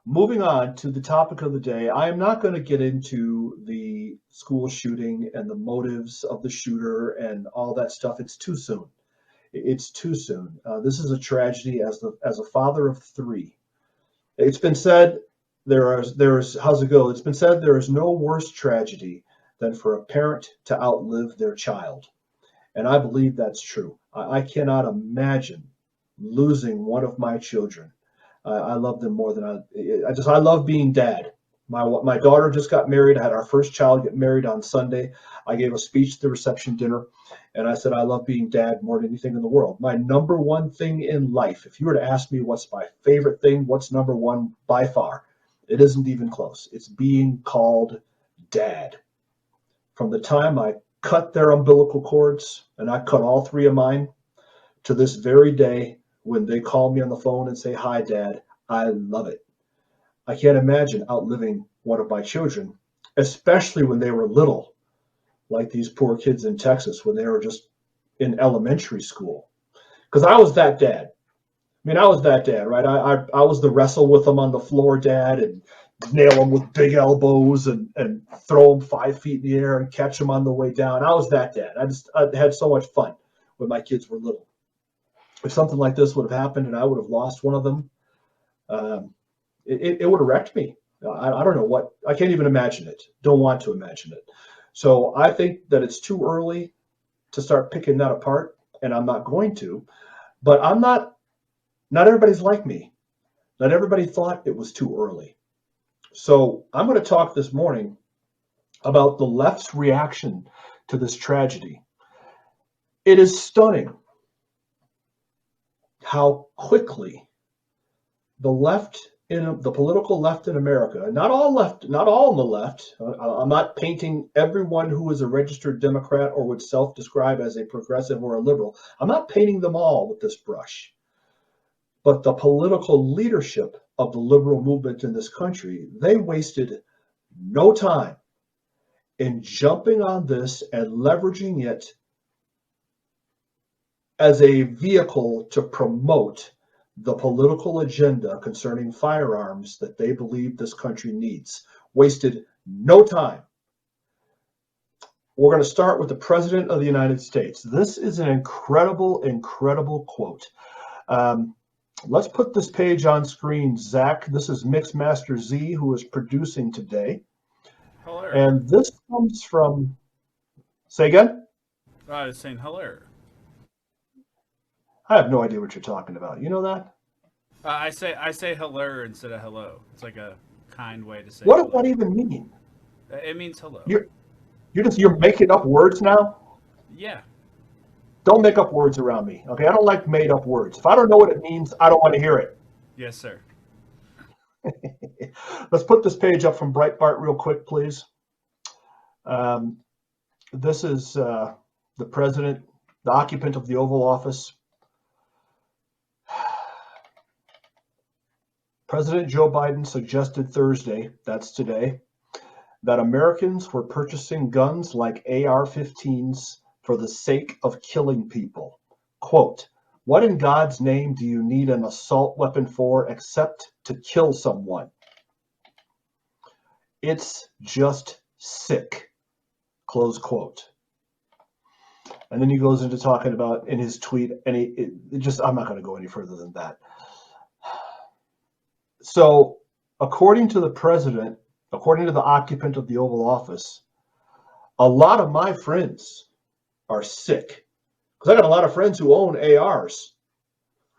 Moving on to the topic of the day, I am not going to get into the school shooting and the motives of the shooter and all that stuff. It's too soon. It's too soon. This is a tragedy. As a father of three, it's been said there's how's it go? It's been said there is no worse tragedy than for a parent to outlive their child, and I believe that's true. I cannot imagine losing one of my children. I love them more than I love being dad. My daughter just got married. I had our first child get married on Sunday. I gave a speech at the reception dinner, and I said I love being dad more than anything in the world. My number one thing in life, if you were to ask me what's my favorite thing, what's number one by far, it isn't even close. It's being called dad. From the time I cut their umbilical cords, and I cut all three of mine, to this very day, when they call me on the phone and say, "Hi, Dad," I love it. I can't imagine outliving one of my children, especially when they were little, like these poor kids in Texas when they were just in elementary school. Because I was that dad. I mean, I was that dad, right? I was the wrestle with them on the floor dad and nail them with big elbows and throw them 5 feet in the air and catch them on the way down. I was that dad. I had so much fun when my kids were little. If something like this would have happened and I would have lost one of them, um, it would have wrecked me. I don't know what, I can't even imagine it. Don't want to imagine it. So I think that it's too early to start picking that apart, and I'm not going to. But not everybody's like me. Not everybody thought it was too early. So I'm going to talk this morning about the left's reaction to this tragedy. It is stunning how quickly the political left in America, not all left, not all on the left. I'm not painting everyone who is a registered Democrat or would self-describe as a progressive or a liberal. I'm not painting them all with this brush. But the political leadership of the liberal movement in this country, they wasted no time in jumping on this and leveraging it as a vehicle to promote the political agenda concerning firearms that they believe this country needs. Wasted no time. We're going to start with the President of the United States. This is an incredible, incredible quote. Let's put this page on screen, Zach. This is Mixmaster Z, who is producing today. Hello. And this comes from, say again? I was saying hello. I have no idea what you're talking about. You know that? I say hello instead of hello. It's like a kind way to say What does that hello. even mean? It means hello. You're you're making up words now? Yeah. Don't make up words around me. Okay, I don't like made up words. If I don't know what it means, I don't want to hear it. Yes, sir. Let's put this page up from Breitbart real quick, please. Um, this is the president, the occupant of the Oval Office. President Joe Biden suggested Thursday, that's today, that Americans were purchasing guns like AR-15s for the sake of killing people. Quote, "What in God's name do you need an assault weapon for except to kill someone? It's just sick." Close quote. And then he goes into talking about in his tweet, and I'm not going to go any further than that. So, according to the president, according to the occupant of the Oval Office, a lot of my friends are sick. Because I got a lot of friends who own ARs.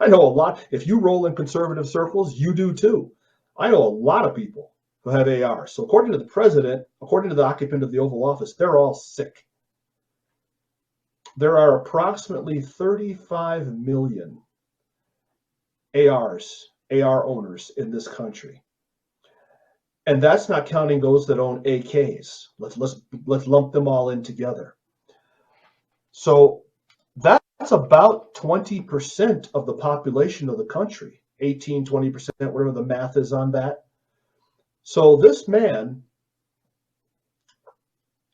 I know a lot. If you roll in conservative circles, you do too. I know a lot of people who have ARs. So according to the president, according to the occupant of the Oval Office, they're all sick. There are approximately 35 million AR owners in this country. And that's not counting those that own AKs. Let's lump them all in together. So that's about 20% of the population of the country, 18, 20%, whatever the math is on that. So this man,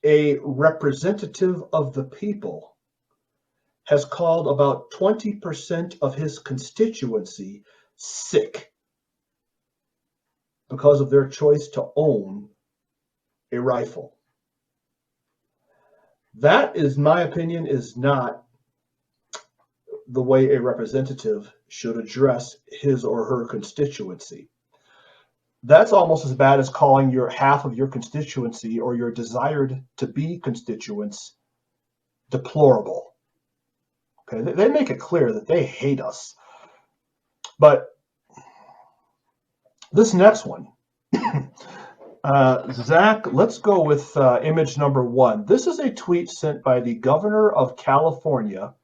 a representative of the people, has called about 20% of his constituency sick. because of their choice to own a rifle. That, is my opinion, is not the way a representative should address his or her constituency. That's almost as bad as calling your half of your constituency or your desired to be constituents deplorable. Okay, they make it clear that they hate us. But this next one, Zach, let's go with image number 1. This is a tweet sent by the governor of California,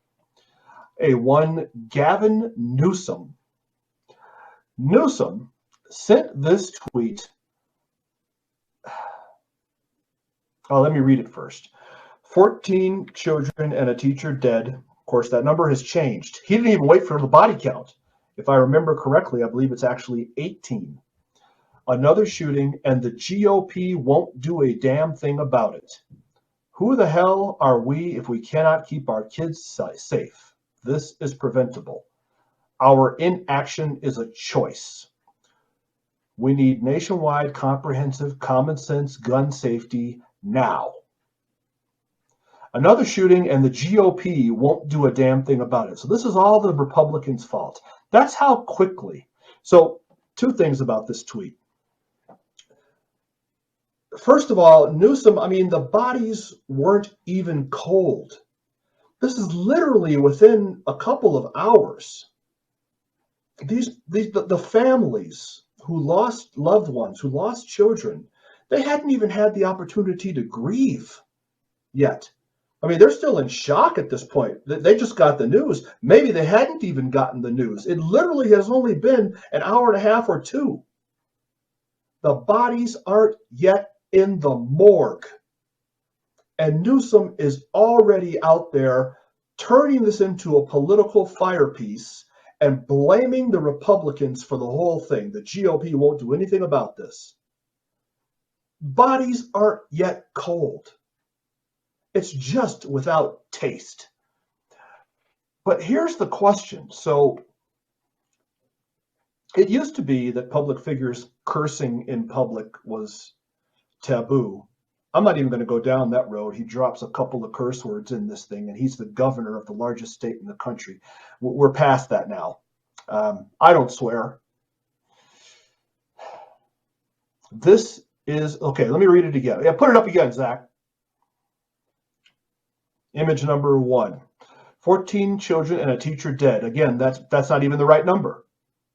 one Gavin Newsom. Newsom sent this tweet. Oh, let me read it first. 14 children and a teacher dead. Of course, that number has changed. He didn't even wait for the body count. If I remember correctly, I believe it's actually 18. Another shooting, and the GOP won't do a damn thing about it. Who the hell are we if we cannot keep our kids safe? This is preventable. Our inaction is a choice. We need nationwide, comprehensive, common sense gun safety now. Another shooting, and the GOP won't do a damn thing about it. So this is all the Republicans' fault. That's how quickly. So 2 things about this tweet. First of all, Newsom, the bodies weren't even cold. This is literally within a couple of hours. The families who lost loved ones, who lost children, they hadn't even had the opportunity to grieve yet. They're still in shock at this point. They just got the news. Maybe they hadn't even gotten the news. It literally has only been an hour and a half or 2. The bodies aren't yet in the morgue. And Newsom is already out there turning this into a political fire piece and blaming the Republicans for the whole thing. The GOP won't do anything about this. Bodies aren't yet cold. It's just without taste. But here's the question. So it used to be that public figures cursing in public was taboo. I'm not even going to go down that road. He drops a couple of curse words in this thing, and he's the governor of the largest state in the country. We're past that now. I don't swear. This is, okay, let me read it again. Yeah, put it up again, Zach. Image number 1. 14 children and a teacher dead. Again, that's not even the right number.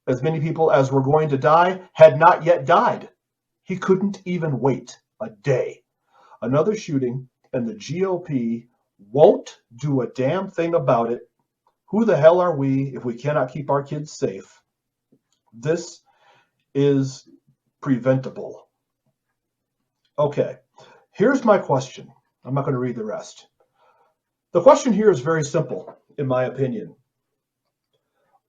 As many people as were going to die had not yet died. He couldn't even wait a day. Another shooting, and the GOP won't do a damn thing about it. Who the hell are we if we cannot keep our kids safe? This is preventable. Okay, here's my question. I'm not going to read the rest. The question here is very simple, in my opinion.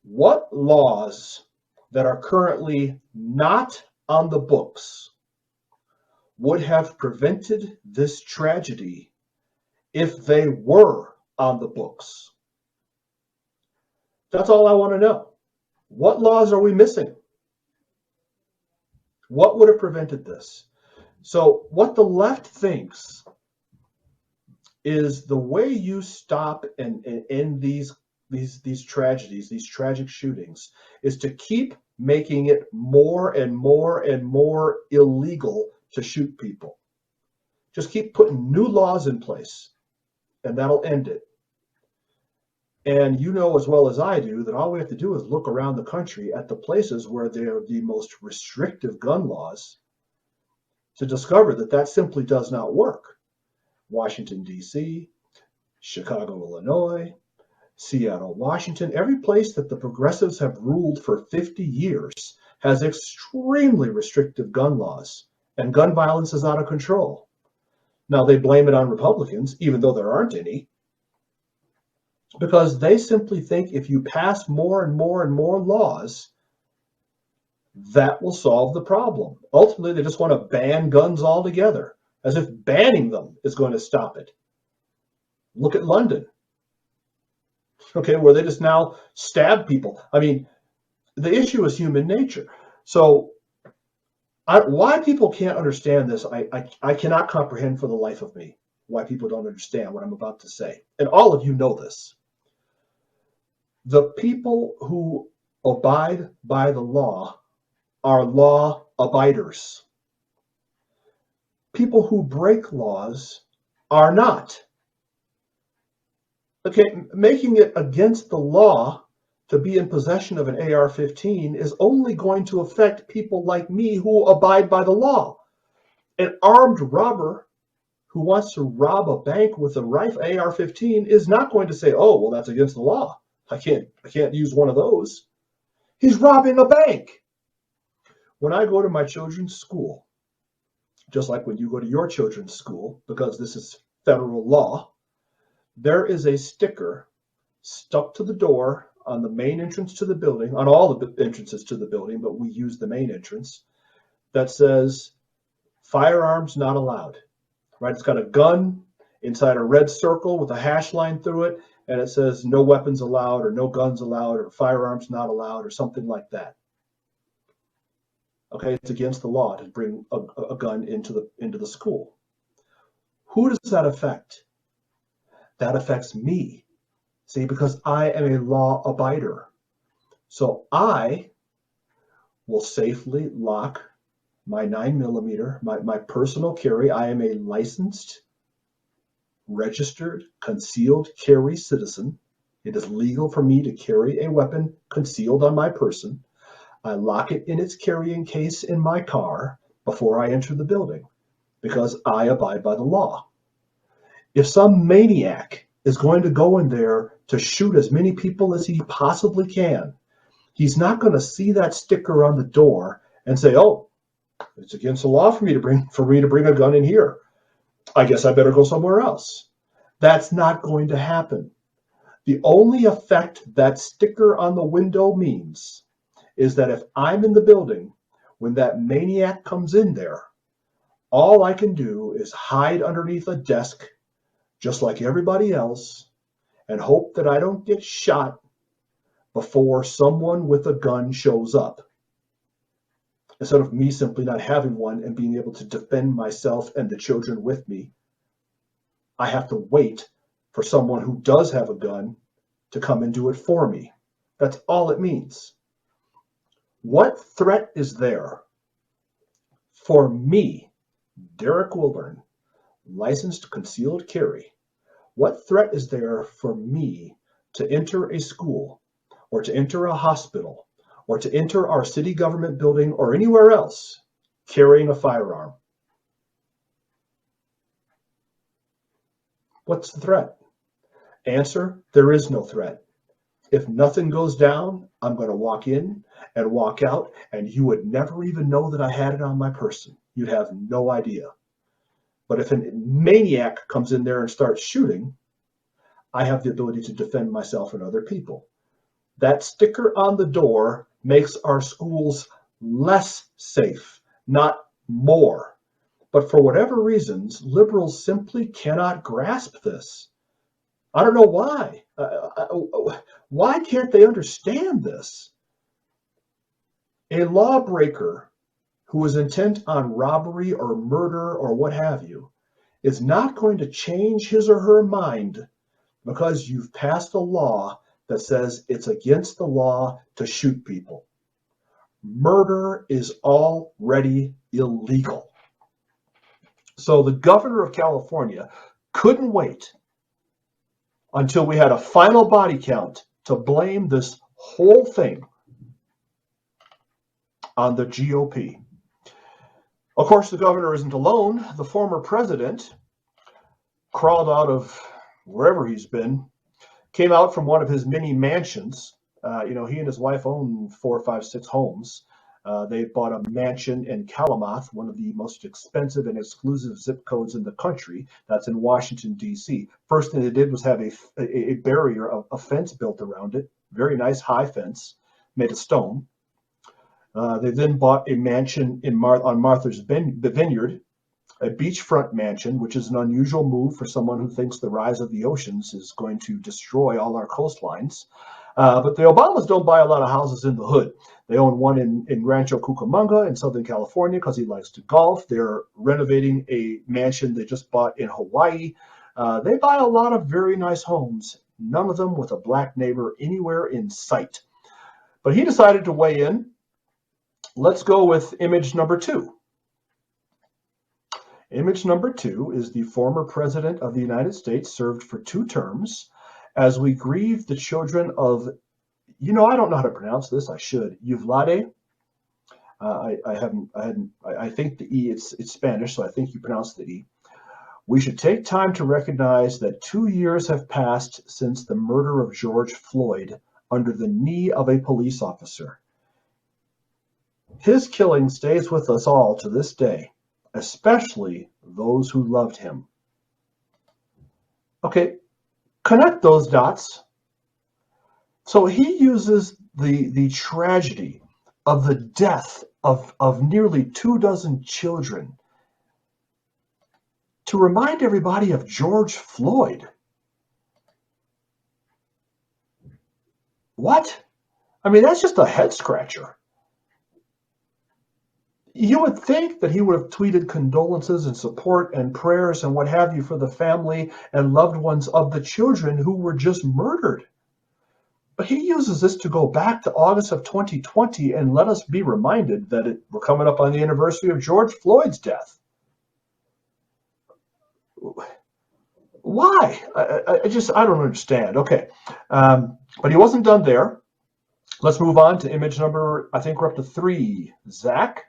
What laws that are currently not on the books would have prevented this tragedy if they were on the books? That's all I want to know. What laws are we missing? What would have prevented this? So what the left thinks is the way you stop and end these tragedies, these tragic shootings, is to keep making it more and more and more illegal to shoot people. Just keep putting new laws in place, and that'll end it. And you know as well as I do that all we have to do is look around the country at the places where there are the most restrictive gun laws to discover that that simply does not work. Washington, D.C., Chicago, Illinois, Seattle, Washington, every place that the progressives have ruled for 50 years has extremely restrictive gun laws, and gun violence is out of control. Now, they blame it on Republicans, even though there aren't any, because they simply think if you pass more and more and more laws, that will solve the problem. Ultimately, they just want to ban guns altogether, as if banning them is going to stop it. Look at London, okay, where they just now stab people. I mean, the issue is human nature. So Why people can't understand this, I cannot comprehend for the life of me why people don't understand what I'm about to say. And all of you know this. The people who abide by the law are law abiders. People who break laws are not. Okay, making it against the law to be in possession of an AR-15 is only going to affect people like me who abide by the law. An armed robber who wants to rob a bank with a rifle AR-15 is not going to say, "Oh, well, that's against the law. I can't use one of those." He's robbing a bank. When I go to my children's school, just like when you go to your children's school, because this is federal law, there is a sticker stuck to the door on the main entrance to the building, on all the entrances to the building, but we use the main entrance, that says firearms not allowed. Right? It's got a gun inside a red circle with a hash line through it, and it says no weapons allowed, or no guns allowed, or firearms not allowed, or something like that. Okay, it's against the law to bring a gun into the school. Who does that affect? That affects me. See, because I am a law abider. So I will safely lock my 9mm, my personal carry. I am a licensed, registered, concealed carry citizen. It is legal for me to carry a weapon concealed on my person. I lock it in its carrying case in my car before I enter the building because I abide by the law. If some maniac is going to go in there to shoot as many people as he possibly can, he's not going to see that sticker on the door and say, "Oh, it's against the law for me to bring a gun in here. I guess I better go somewhere else." That's not going to happen. The only effect that sticker on the window means is that if I'm in the building when that maniac comes in there, all I can do is hide underneath a desk just like everybody else and hope that I don't get shot before someone with a gun shows up. Instead of me simply not having one and being able to defend myself and the children with me, I have to wait for someone who does have a gun to come and do it for me. That's all it means. What threat is there for me, Derek Wilburn, licensed concealed carry? What threat is there for me to enter a school or to enter a hospital or to enter our city government building or anywhere else carrying a firearm? What's the threat? Answer, there is no threat. If nothing goes down, I'm going to walk in and walk out, and you would never even know that I had it on my person. You'd have no idea. But if a maniac comes in there and starts shooting, I have the ability to defend myself and other people. That sticker on the door makes our schools less safe, not more. But for whatever reasons, liberals simply cannot grasp this. I don't know why. Why can't they understand this? A lawbreaker who is intent on robbery or murder or what have you is not going to change his or her mind because you've passed a law that says it's against the law to shoot people. Murder is already illegal. So the governor of California couldn't wait until we had a final body count to blame this whole thing on the GOP. Of course, the governor isn't alone. The former president crawled out of wherever he's been, came out from one of his many mansions. He and his wife own 4, 5, 6 homes. They bought a mansion in Kalamazoo, one of the most expensive and exclusive zip codes in the country. That's in Washington, D.C. First thing they did was have a barrier, a fence built around it. Very nice high fence made of stone. They then bought a mansion on Martha's Vineyard, a beachfront mansion, which is an unusual move for someone who thinks the rise of the oceans is going to destroy all our coastlines. But the Obamas don't buy a lot of houses in the hood. They own one in Rancho Cucamonga in Southern California because he likes to golf. They're renovating a mansion they just bought in Hawaii. They buy a lot of very nice homes, none of them with a black neighbor anywhere in sight. But he decided to weigh in. Let's go with image number 2. Image number 2 is the former president of the United States, served for 2 terms, as we grieve the children of, I don't know how to pronounce this. I should. Uvalde. I think the E, it's Spanish, so I think you pronounce the E. We should take time to recognize that 2 years have passed since the murder of George Floyd under the knee of a police officer. His killing stays with us all to this day, especially those who loved him. Okay, connect those dots. So he uses the tragedy of the death of nearly 24 children to remind everybody of George Floyd. What? I mean, that's just a head scratcher. You would think that he would have tweeted condolences and support and prayers and what have you for the family and loved ones of the children who were just murdered. But he uses this to go back to August of 2020 and let us be reminded that we're coming up on the anniversary of George Floyd's death. Why? I don't understand. Okay. But he wasn't done there. Let's move on to image number, I think we're up to 3. Zach.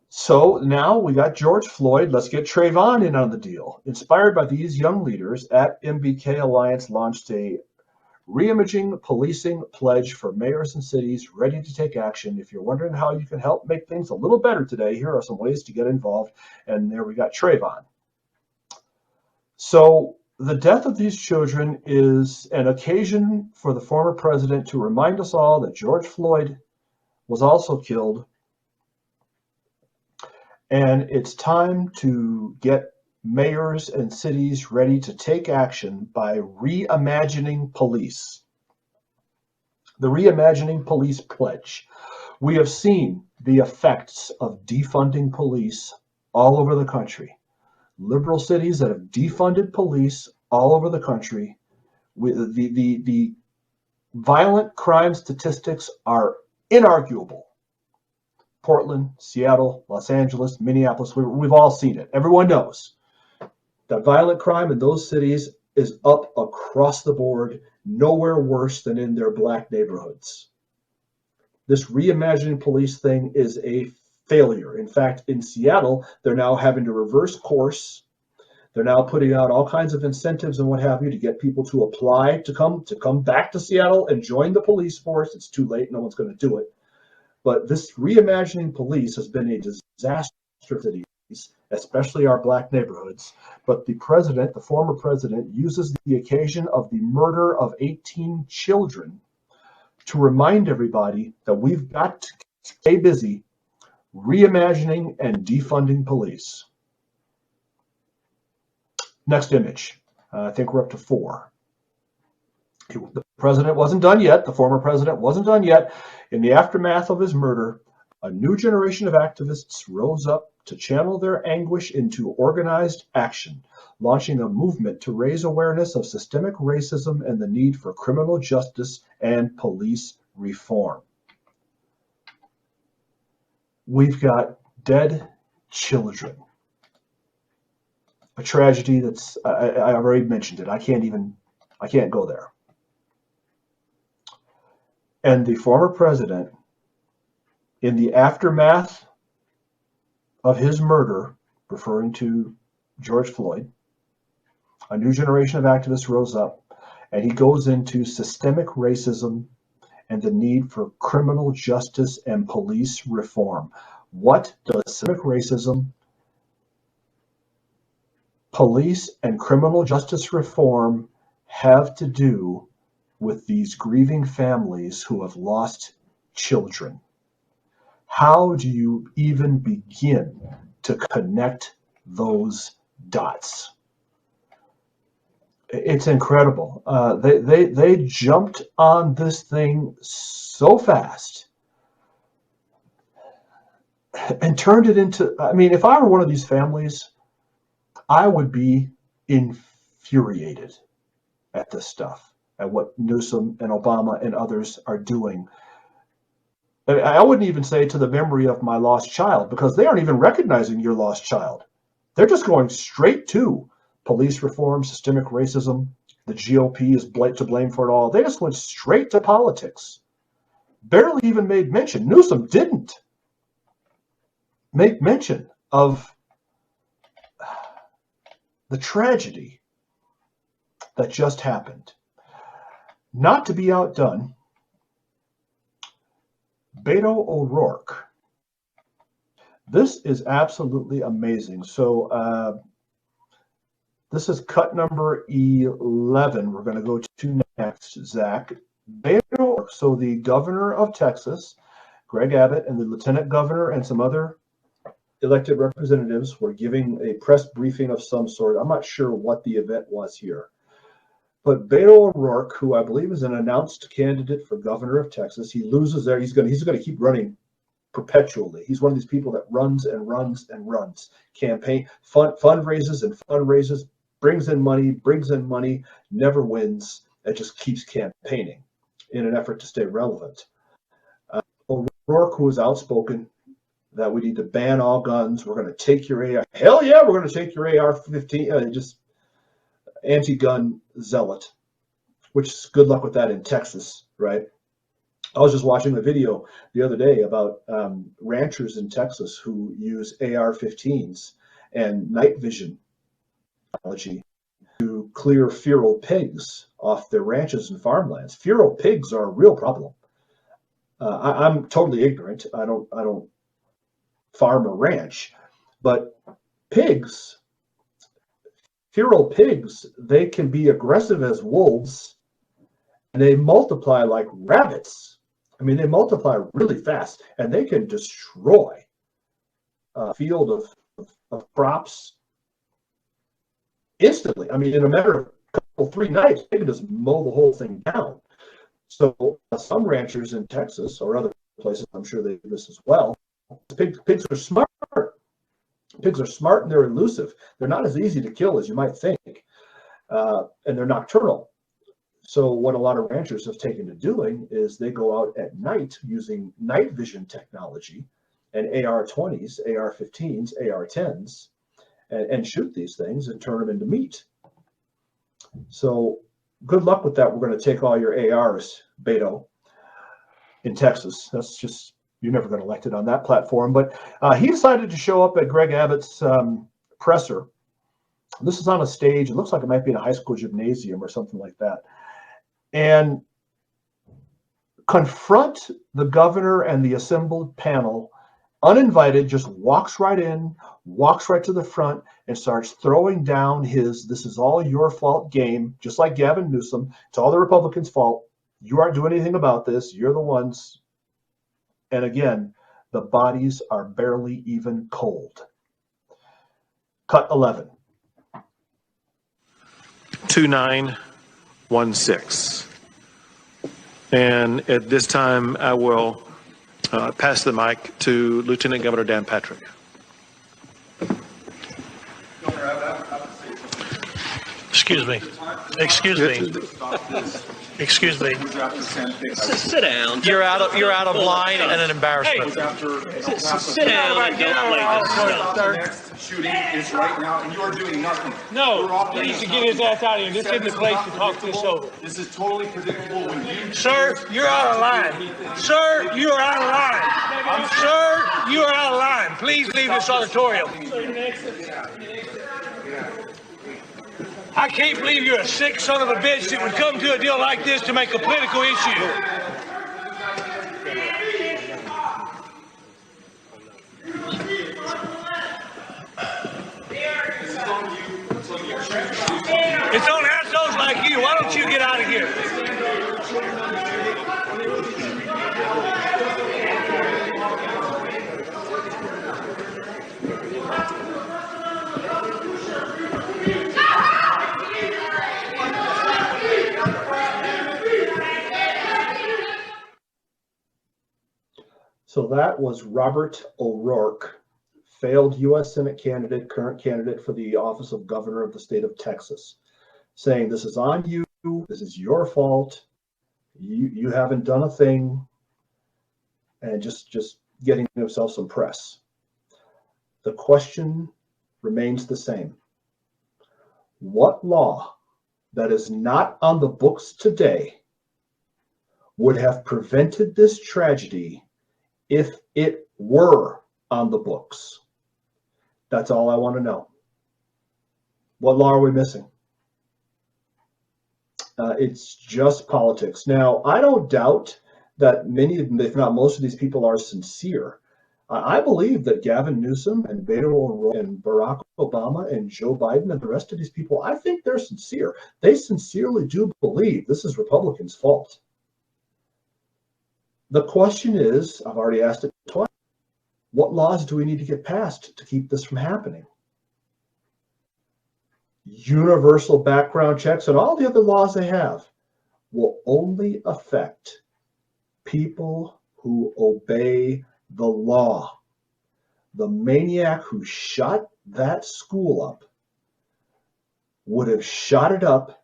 So now we got George Floyd. Let's get Trayvon in on the deal. Inspired by these young leaders, at MBK Alliance launched a Reimaging Policing pledge for mayors and cities ready to take action. If you're wondering how you can help make things a little better today, here are some ways to get involved. And there we got Trayvon. So the death of these children is an occasion for the former president to remind us all that George Floyd was also killed. And it's time to get mayors and cities ready to take action by reimagining police. The Reimagining Police Pledge. We have seen the effects of defunding police all over the country. Liberal cities that have defunded police all over the country. The violent crime statistics are inarguable. Portland, Seattle, Los Angeles, Minneapolis, we've all seen it. Everyone knows that violent crime in those cities is up across the board, nowhere worse than in their black neighborhoods. This reimagining police thing is a failure. In fact, in Seattle, they're now having to reverse course. They're now putting out all kinds of incentives and what have you to get people to apply to come back to Seattle and join the police force. It's too late. No one's going to do it. But this reimagining police has been a disaster for cities, especially our black neighborhoods. But the president, the former president, uses the occasion of the murder of 18 children to remind everybody that we've got to stay busy reimagining and defunding police. Next image. I think we're up to 4. The president wasn't done yet. The former president wasn't done yet. In the aftermath of his murder, a new generation of activists rose up to channel their anguish into organized action, launching a movement to raise awareness of systemic racism and the need for criminal justice and police reform. We've got dead children. A tragedy that's, I already mentioned it. I can't go there. And the former president, in the aftermath of his murder, referring to George Floyd, a new generation of activists rose up, and he goes into systemic racism and the need for criminal justice and police reform. What does systemic racism, police, and criminal justice reform have to do with these grieving families who have lost children? How do you even begin to connect those dots? It's incredible. They jumped on this thing so fast and turned it into. I mean, if I were one of these families, I would be infuriated at this stuff, at what Newsom and Obama and others are doing. I wouldn't even say to the memory of my lost child, because they aren't even recognizing your lost child. They're just going straight to police reform, systemic racism. The GOP is to blame for it all. They just went straight to politics. Barely even made mention. Newsom didn't make mention of the tragedy that just happened. Not to be outdone, Beto O'Rourke. This is absolutely amazing. So this is cut number 11. We're going to go to next, Zach. Beto O'Rourke, so the governor of Texas, Greg Abbott, and the lieutenant governor and some other elected representatives were giving a press briefing of some sort. I'm not sure what the event was here. But Beto O'Rourke, who I believe is an announced candidate for governor of Texas, he loses there. He's going to keep running perpetually. He's one of these people that runs and runs and runs. Campaign, fundraises and fundraises, brings in money, never wins, and just keeps campaigning in an effort to stay relevant. O'Rourke, who is outspoken that we need to ban all guns, we're going to take your AR. Hell yeah, we're going to take your AR-15. Just anti-gun zealot, which is good luck with that in Texas, right? I was just watching a video the other day about ranchers in Texas who use AR-15s and night vision technology to clear feral pigs off their ranches and farmlands. Feral pigs are a real problem. I'm totally ignorant. I don't farm or ranch, but pigs, feral pigs, they can be aggressive as wolves, and they multiply like rabbits. I mean, they multiply really fast, and they can destroy a field of crops instantly. I mean, in a matter of 3 nights, they can just mow the whole thing down. So some ranchers in Texas or other places, I'm sure they do this as well. Pigs are smart. Pigs are smart and they're elusive. They're not as easy to kill as you might think, and they're nocturnal. So what a lot of ranchers have taken to doing is they go out at night using night vision technology and AR-20s, AR-15s, AR-10s, and shoot these things and turn them into meat. So good luck with that. We're going to take all your ARs, Beto, in Texas. That's just, you're never going to elect it on that platform. But he decided to show up at Greg Abbott's presser. This is on a stage. It looks like it might be in a high school gymnasium or something like that. And confront the governor and the assembled panel uninvited, just walks right in, walks right to the front, and starts throwing down his "this is all your fault" game, just like Gavin Newsom. It's all the Republicans' fault. You aren't doing anything about this. You're the ones. And again, the bodies are barely even cold. Cut 11. 2916. And at this time, I will pass the mic to Lieutenant Governor Dan Patrick. Excuse me. Excuse me. Excuse me. Sit down. You're out of line and an embarrassment. Sit down and don't play this stuff. Shooting is right now, and you are doing nothing. No, he needs to get his ass out of here. This isn't the place to talk this over. This is totally predictable when you... Sir, you're out of line. Sir, you are out of line. Sir, you are out of line. Please leave this auditorium. I can't believe you're a sick son of a bitch that would come to a deal like this to make a political issue. It's on assholes like you. Why don't you get out of here? So that was Robert O'Rourke, failed U.S. Senate candidate, current candidate for the office of governor of the state of Texas, saying this is on you, this is your fault, you haven't done a thing, and just getting himself some press. The question remains the same. What law that is not on the books today would have prevented this tragedy if it were on the books? That's all I want to know. What law are we missing? It's just politics. Now, I don't doubt that many, if not most of these people are sincere. I believe that Gavin Newsom and Beto O'Rourke and Barack Obama and Joe Biden and the rest of these people, I think they're sincere. They sincerely do believe this is Republicans' fault. The question is, I've already asked it twice, what laws do we need to get passed to keep this from happening? Universal background checks and all the other laws they have will only affect people who obey the law. The maniac who shot that school up would have shot it up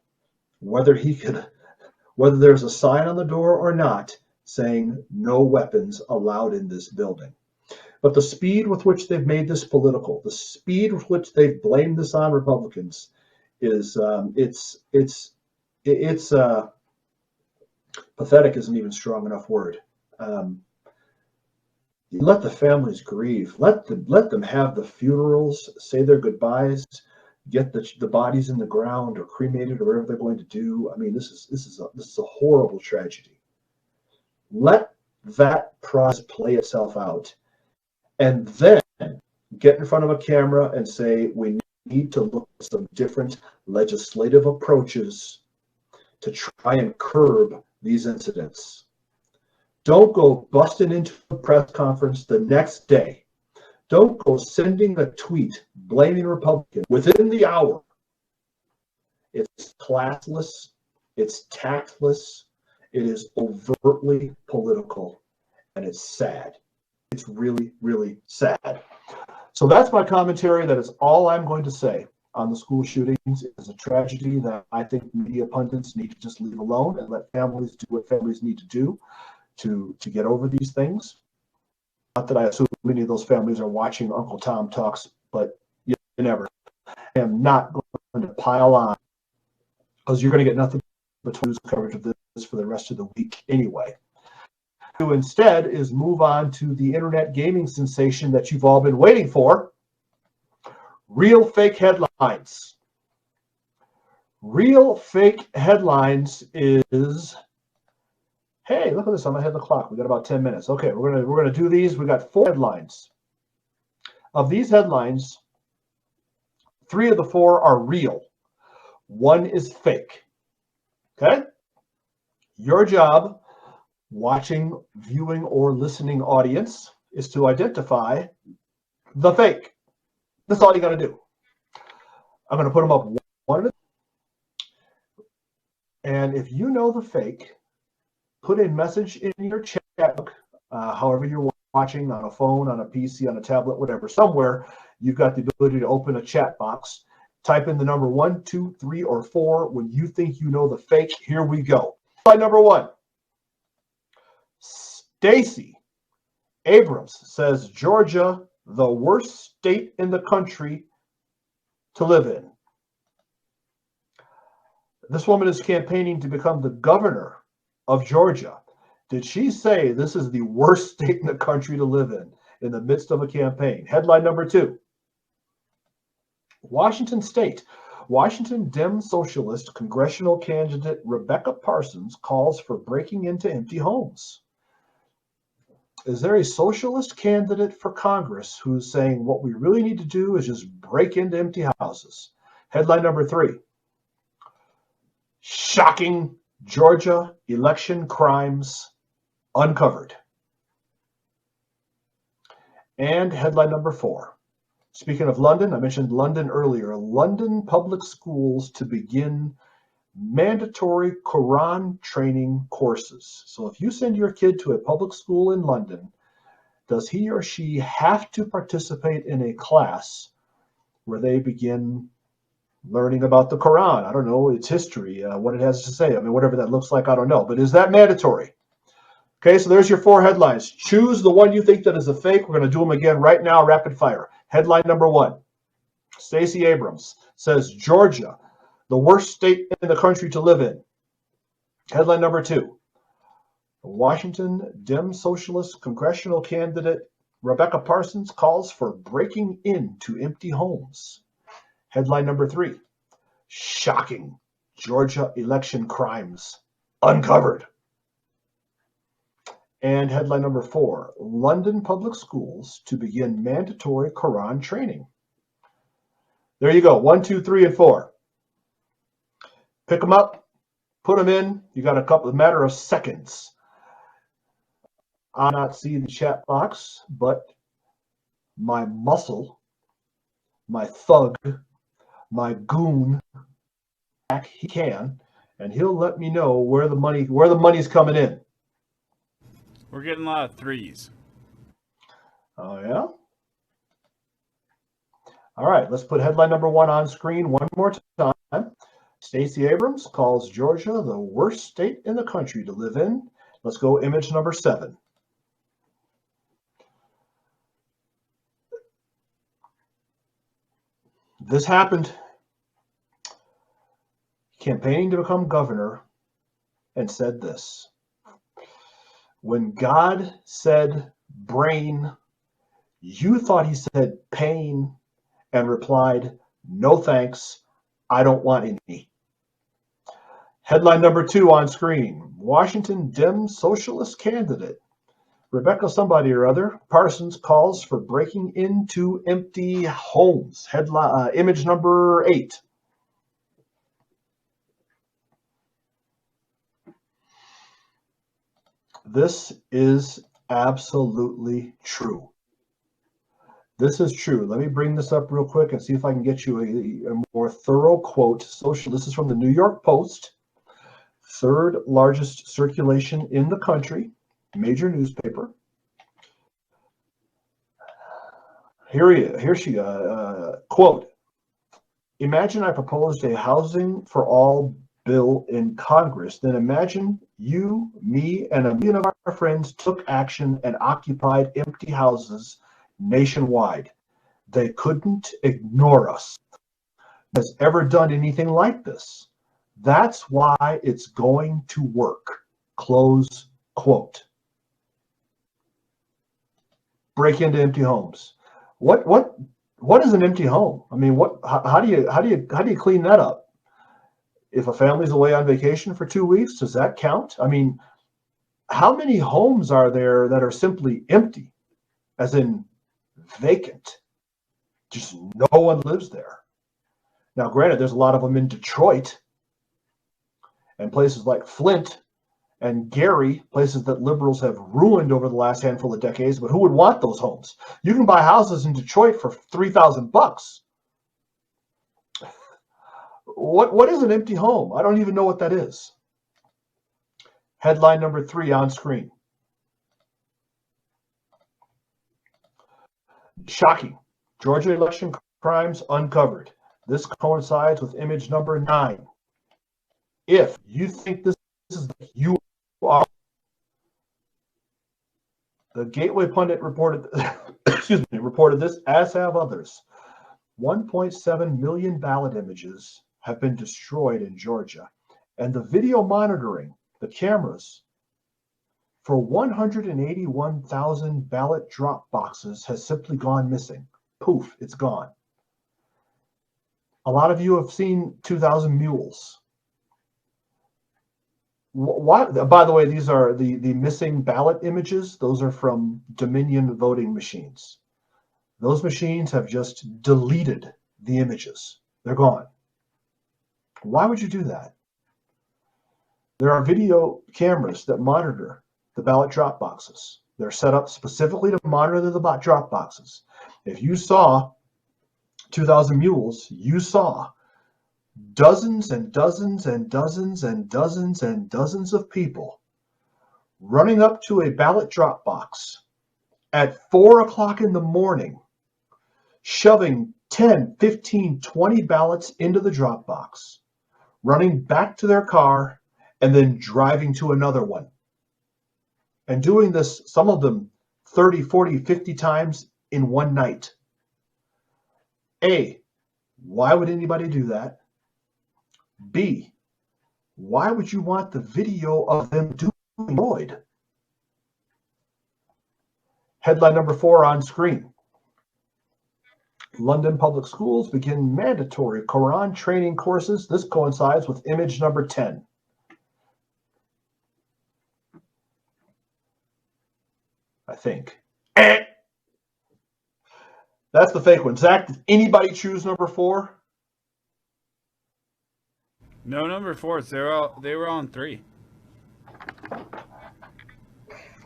whether there's a sign on the door or not saying no weapons allowed in this building. But the speed with which they've made this political, the speed with which they've blamed this on Republicans is pathetic isn't even strong enough word. Let the families grieve. Let them have the funerals, say their goodbyes, get the bodies in the ground or cremated or whatever they're going to do. I mean, this is a horrible tragedy. Let that process play itself out, and then get in front of a camera and say we need to look at some different legislative approaches to try and curb these incidents. Don't go busting into a press conference the next day. Don't go sending a tweet blaming Republicans within the hour. It's classless. It's tactless. It is overtly political, and it's sad. It's really, really sad. So that's my commentary. That is all I'm going to say on the school shootings. It is a tragedy that I think media pundits need to just leave alone and let families do what families need to do to get over these things. Not that I assume many of those families are watching Uncle Tom Talks, but you never. I am not going to pile on because you're going to get nothing but news coverage of this for the rest of the week anyway. To instead is move on to the internet gaming sensation that you've all been waiting for. Real fake headlines. Real fake headlines is, hey, look at this. I'm ahead of the clock. We got about 10 minutes. Okay, we're gonna do these. We got 4 headlines. Of these headlines, 3 of the 4 are real. 1 is fake. Okay? Your job, watching, viewing, or listening audience, is to identify the fake. That's all you got to do. I'm going to put them up one at a time. And if you know the fake, put a message in your chat book, however you're watching, on a phone, on a PC, on a tablet, whatever. Somewhere you've got the ability to open a chat box. Type in the number 1, 2, 3, or 4 when you think you know the fake. Here we go. Slide number 1. Stacey Abrams says Georgia, the worst state in the country to live in. This woman is campaigning to become the governor of Georgia. Did she say this is the worst state in the country to live in the midst of a campaign? Headline number 2. Washington State. Washington Dem Socialist congressional candidate Rebecca Parsons calls for breaking into empty homes. Is there a socialist candidate for Congress who's saying what we really need to do is just break into empty houses? Headline number 3. Shocking Georgia election crimes uncovered. And headline number 4. Speaking of London, I mentioned London earlier. London public schools to begin mandatory Quran training courses. So if you send your kid to a public school in London, does he or she have to participate in a class where they begin learning about the Quran? I don't know, its history, what it has to say. I mean, whatever that looks like, I don't know. But is that mandatory? Okay, so there's your 4 headlines. Choose the one you think that is a fake. We're going to do them again right now, rapid fire. Headline number 1. Stacey Abrams says Georgia, the worst state in the country to live in. Headline number 2. Washington Dem Socialist congressional candidate Rebecca Parsons calls for breaking into empty homes. Headline number 3. Shocking Georgia election crimes uncovered. And headline number 4. London public schools to begin mandatory Quran training. There you go. 1, 2, 3, and 4. Pick them up, put them in. You got a matter of seconds. I not see the chat box, but my muscle, my thug, my goon, he can, and he'll let me know where the money's coming in. We're getting a lot of 3s. Oh yeah. All right, let's put headline number 1 on screen one more time. Stacey Abrams calls Georgia the worst state in the country to live in. Let's go image number 7. This happened. Campaigning to become governor, and said this. When God said brain, you thought he said pain, and replied, no thanks, I don't want any. Headline number 2 on screen. Washington Dem Socialist candidate Rebecca somebody or other Parsons calls for breaking into empty homes. Headline image number 8. This is absolutely true. This is true. Let me bring this up real quick and see if I can get you a more thorough quote. This is from the New York Post, 3rd largest circulation in the country, major newspaper. Here she quote. Imagine I proposed a housing for all bill in Congress. Then imagine you, me, and a million of our friends took action and occupied empty houses nationwide. They couldn't ignore us. Has ever done anything like this. That's why it's going to work. Close quote. Break into empty homes. What is an empty home? I mean, how do you clean that up? If a family's away on vacation for 2 weeks, does that count? I mean, how many homes are there that are simply empty, as in vacant? Just no one lives there. Now, granted, there's a lot of them in Detroit and places like Flint and Gary, places that liberals have ruined over the last handful of decades, but who would want those homes? You can buy houses in Detroit for $3,000. What is an empty home? I don't even know what that is. Headline number 3 on screen. Shocking. Georgia election crimes uncovered. This coincides with image number 9. If you think this is you are, the Gateway Pundit reported reported this, as have others. 1.7 million ballot images have been destroyed in Georgia, and the video monitoring, the cameras, for 181,000 ballot drop boxes has simply gone missing. Poof, it's gone. A lot of you have seen 2,000 Mules. Why, by the way, these are the missing ballot images. Those are from Dominion voting machines. Those machines have just deleted the images. They're gone. Why would you do that? There are video cameras that monitor the ballot drop boxes. They're set up specifically to monitor the drop boxes. If you saw 2,000 Mules, you saw dozens and dozens and dozens and dozens and dozens of people running up to a ballot drop box at 4 o'clock in the morning, shoving 10, 15, 20 ballots into the drop box, running back to their car, and then driving to another one. And doing this, some of them 30, 40, 50 times in one night. A, why would anybody do that? B, why would you want the video of them doing Lloyd? Headline number 4 on screen. London public schools begin mandatory Quran training courses. This coincides with image number 10. I think. That's the fake one. Zach, did anybody choose number 4? No number 4s. They were on 3.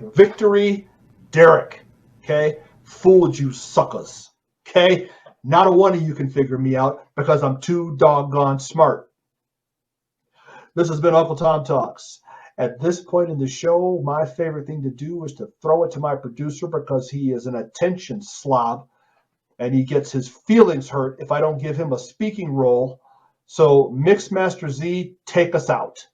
Victory, Derek. Okay? Fooled you suckers. Okay? Not a one of you can figure me out because I'm too doggone smart. This has been Uncle Tom Talks. At this point in the show, my favorite thing to do is to throw it to my producer because he is an attention slob and he gets his feelings hurt if I don't give him a speaking role. So Mixmaster Z, take us out.